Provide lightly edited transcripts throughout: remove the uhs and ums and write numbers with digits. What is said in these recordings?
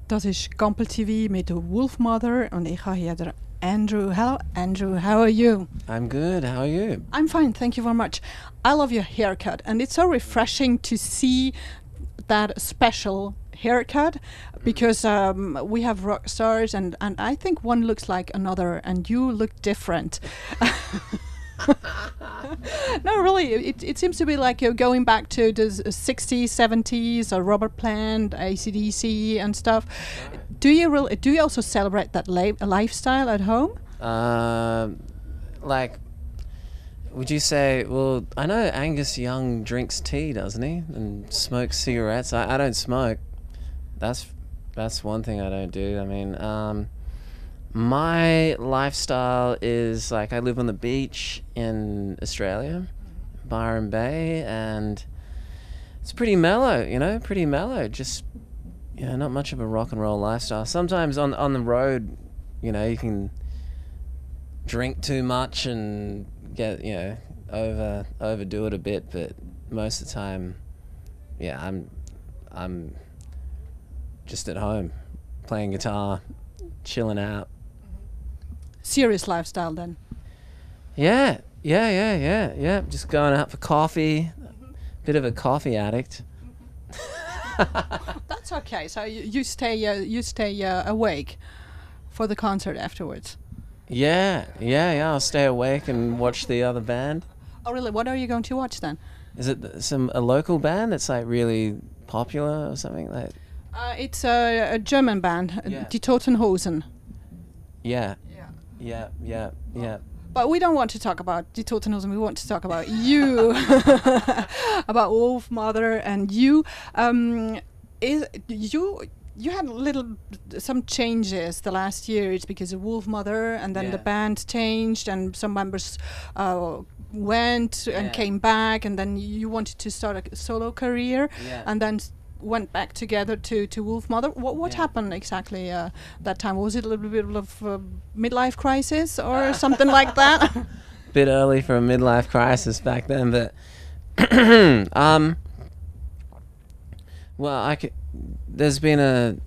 Das ist Gampel TV mit Wolfmother und ich habe hier der Andrew. Hello, Andrew. How are you? I'm good. How are you? I'm fine. Thank you very much. I love your haircut, and it's so refreshing to see that special haircut because we have rock stars, and I think one looks like another, and you look different. No, really, it seems to be like you're going back to the 60s, 70s, or Robert Plant, AC/DC, and stuff. Do you also celebrate that lifestyle at home? Like, would you say? Well, I know Angus Young drinks tea, doesn't he, and smokes cigarettes. I don't smoke. That's one thing I don't do. I mean, my lifestyle is like I live on the beach in Australia, Byron Bay, and it's pretty mellow, pretty mellow. Just, not much of a rock and roll lifestyle. Sometimes on the road, you can drink too much and get, overdo it a bit, but most of the time, yeah, I'm just at home playing guitar, chilling out. Serious lifestyle then. Yeah. Just going out for coffee. Bit of a coffee addict. That's okay. So you stay awake for the concert afterwards. Yeah. I'll stay awake and watch the other band. Oh, really? What are you going to watch then? Is it a local band that's like really popular or something like? It's a German band, Die Toten Hosen. Yeah. But we don't want to talk about Die Toten Hosen. We want to talk about you, about Wolfmother, and you. You had some changes the last years because of Wolfmother, and then the band changed, and some members went and came back, and then you wanted to start a solo career, and then went back together to Wolfmother. What happened exactly that time? Was it a little bit of a midlife crisis or something like that? Bit early for a midlife crisis back then, but well, there's been a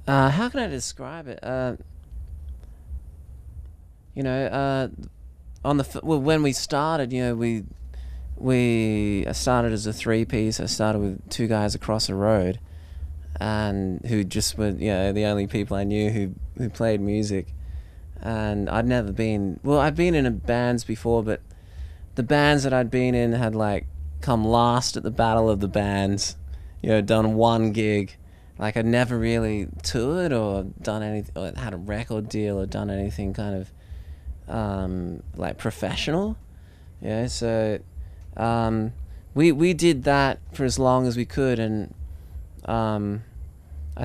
how can I describe it? When we started, I started as a 3-piece. I started with 2 guys across the road, and who just were the only people I knew who played music. And I'd been in bands before, but the bands that I'd been in had like come last at the battle of the bands. Done one gig. Like I'd never really toured or done anything, or had a record deal or done anything kind of like professional. So we did that for as long as we could, and I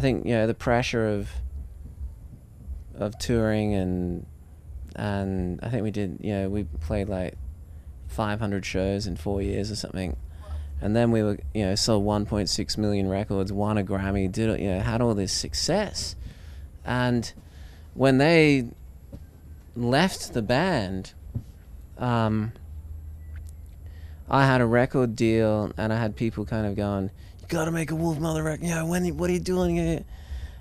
think the pressure of touring and I think we did we played like 500 shows in 4 years or something. And then we were, sold 1.6 million records, won a Grammy, had all this success. And when they left the band, I had a record deal, and I had people kind of going, "You got to make a Wolfmother record. What are you doing here?"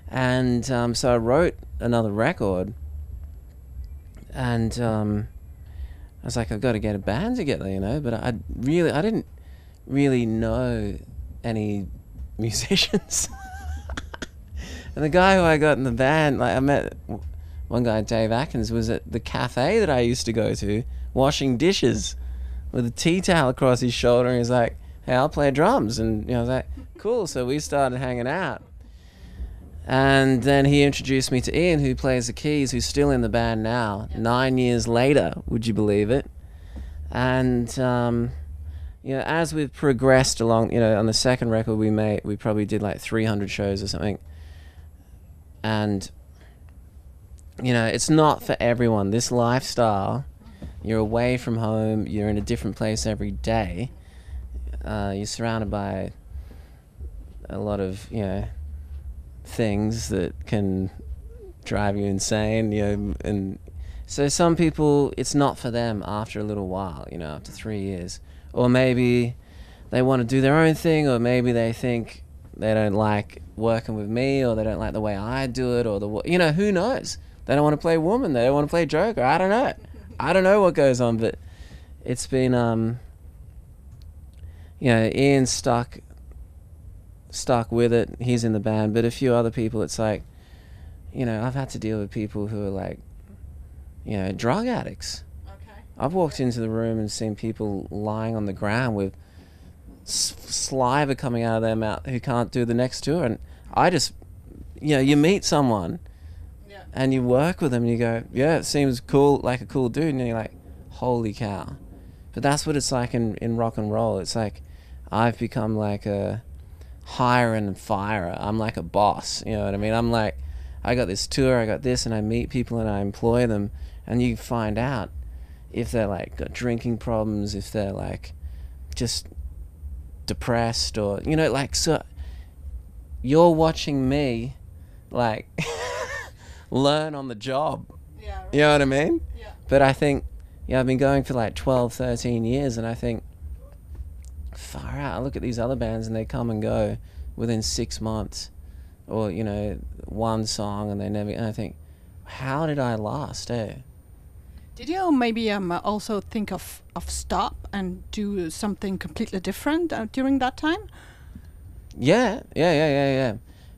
And so I wrote another record, and I was like, "I've got to get a band together," But I didn't really know any musicians. And the guy who I got in the band, like I met one guy, Dave Atkins, was at the cafe that I used to go to, washing dishes with a tea towel across his shoulder, and he's like, "Hey, I'll play drums." And I was like, "Cool." So we started hanging out, and then he introduced me to Ian, who plays the keys, who's still in the band now, 9 years later, would you believe it? And as we've progressed along, on the second record we probably did like 300 shows or something. And, it's not for everyone. This lifestyle, you're away from home, you're in a different place every day. You're surrounded by a lot of, things that can drive you insane, and so some people, it's not for them after a little while, after 3 years. Or maybe they want to do their own thing, or maybe they think like working with me, or they don't like the way I do it, or who knows? They don't want to play woman. They don't want to play Joker. I don't know. I don't know what goes on, but it's been Ian's stuck with it. He's in the band, but a few other people, it's like, I've had to deal with people who are like, drug addicts. Okay. I've walked into the room and seen people lying on the ground with saliva coming out of their mouth who can't do the next tour, and I just, you meet someone, and you work with them, and you go, yeah, it seems cool, like a cool dude, and you're like, holy cow. But that's what it's like in rock and roll. It's like I've become like a hire and firer. I'm like a boss, you know what I mean? I'm like, I got this tour, I got this, and I meet people and I employ them, and you find out if they're like got drinking problems, if they're like just depressed, or so you're watching me like learn on the job. Yeah, right. You know what I mean? Yeah. But I think, I've been going for like 12, 13 years, and I think, far out, I look at these other bands and they come and go within 6 months, or one song, and I think, how did I last, eh? Did you maybe also think of stop and do something completely different during that time? Yeah.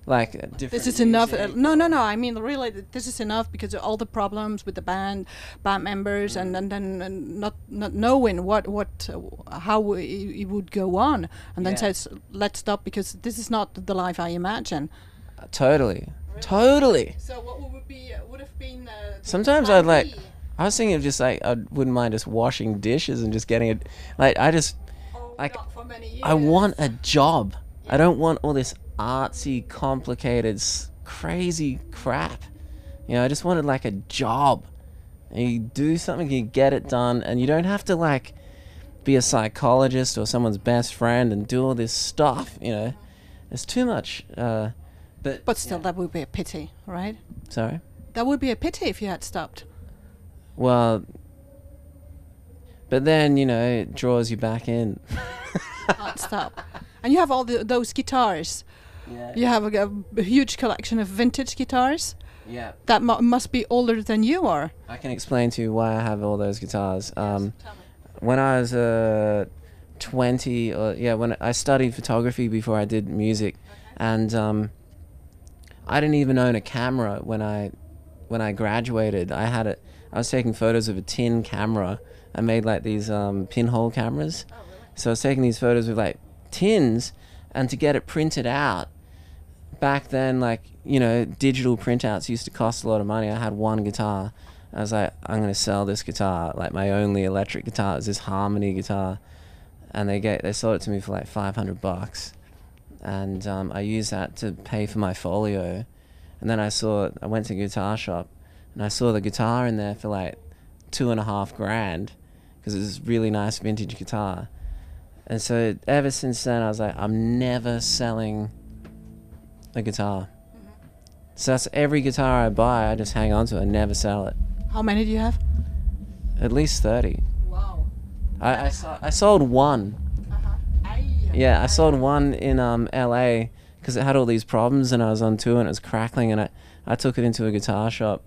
Like different. This is enough. No. I mean, really, this is enough because of all the problems with the band members, and then not knowing how it would go on, and then says, let's stop because this is not the life I imagine. Totally. Really? Totally. So what would have been? Sometimes I'd like. I was thinking of just like, I wouldn't mind just washing dishes and just getting it. Like I just like. Not for many years. I want a job. Yeah. I don't want all this artsy, complicated, crazy crap. I just wanted like a job. And you do something, you get it done, and you don't have to like be a psychologist or someone's best friend and do all this stuff. It's too much. But still, that would be a pity, right? Sorry? That would be a pity if you had stopped. Well, but then it draws you back in. Can't stop. And you have all those guitars. Yeah. You have a huge collection of vintage guitars. Yeah. That must be older than you are. I can explain to you why I have all those guitars. Tell me. When I was 20, when I studied photography before I did music, and I didn't even own a camera when I graduated. I was taking photos of a tin camera. I made like these pinhole cameras. Oh, really? So I was taking these photos with like tins, and to get it printed out, back then, like, digital printouts used to cost a lot of money. I had one guitar. I was like, I'm going to sell this guitar. Like, my only electric guitar is this Harmony guitar. And they sold it to me for like $500. And I used that to pay for my folio. And then I went to a guitar shop, and I saw the guitar in there for like $2,500, because it was a really nice vintage guitar. And so ever since then, I was like, I'm never selling a guitar. Mm-hmm. So that's every guitar I buy, I just hang on to it and never sell it. How many do you have? At least 30. Wow. I sold one. Yeah, I sold one in LA because it had all these problems, and I was on tour and it was crackling, and I took it into a guitar shop.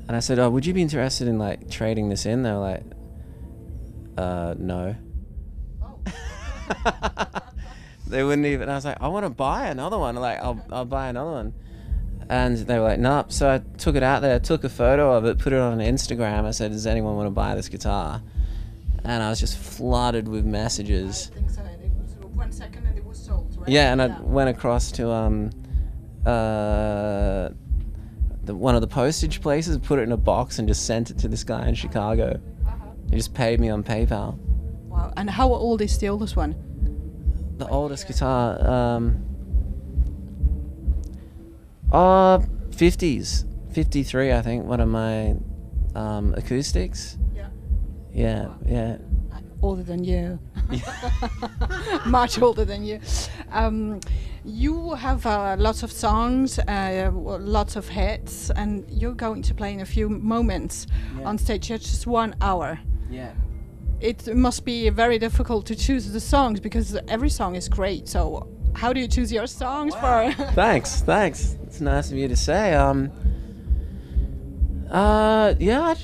And I said, would you be interested in like trading this in? They were like, no. They wouldn't even. I was like, I want to buy another one. Like, I'll buy another one. And they were like, nope. So I took it out there, took a photo of it, put it on Instagram. I said, does anyone want to buy this guitar? And I was just flooded with messages. I think so. It was 1 second and it was sold, right? Yeah, and I went across to one of the postage places, put it in a box, and just sent it to this guy in Chicago. He just paid me on PayPal. Wow. And how old is the oldest one? The oldest guitar, 50s, 53, I think. One of my acoustics. Yeah. Wow. Yeah. Older than you. Much older than you. You have lots of songs, lots of hits, and you're going to play in a few moments on stage. Just 1 hour. Yeah. It must be very difficult to choose the songs because every song is great. So How do you choose your songs for? Thanks. It's nice of you to say. Yeah,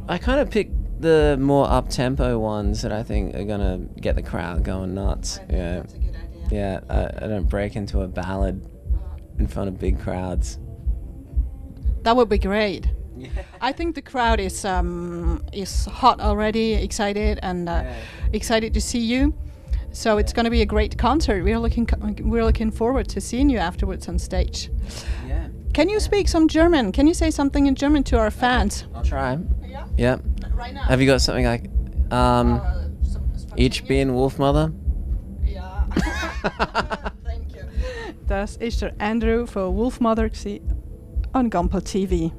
I kind of pick the more up-tempo ones that I think are gonna get the crowd going nuts. Yeah, that's a good idea. yeah. I don't break into a ballad in front of big crowds. That would be great. Yeah. I think the crowd is hot already, excited, and excited to see you. So it's going to be a great concert. We're looking forward to seeing you afterwards on stage. Yeah. Can you speak some German? Can you say something in German to our fans? I'll try. Yeah. Yeah. Right now. Have you got something like Ich bin Wolfmother? Ja. Thank you. Das ist der Andrew von Wolfmother on Gampel TV.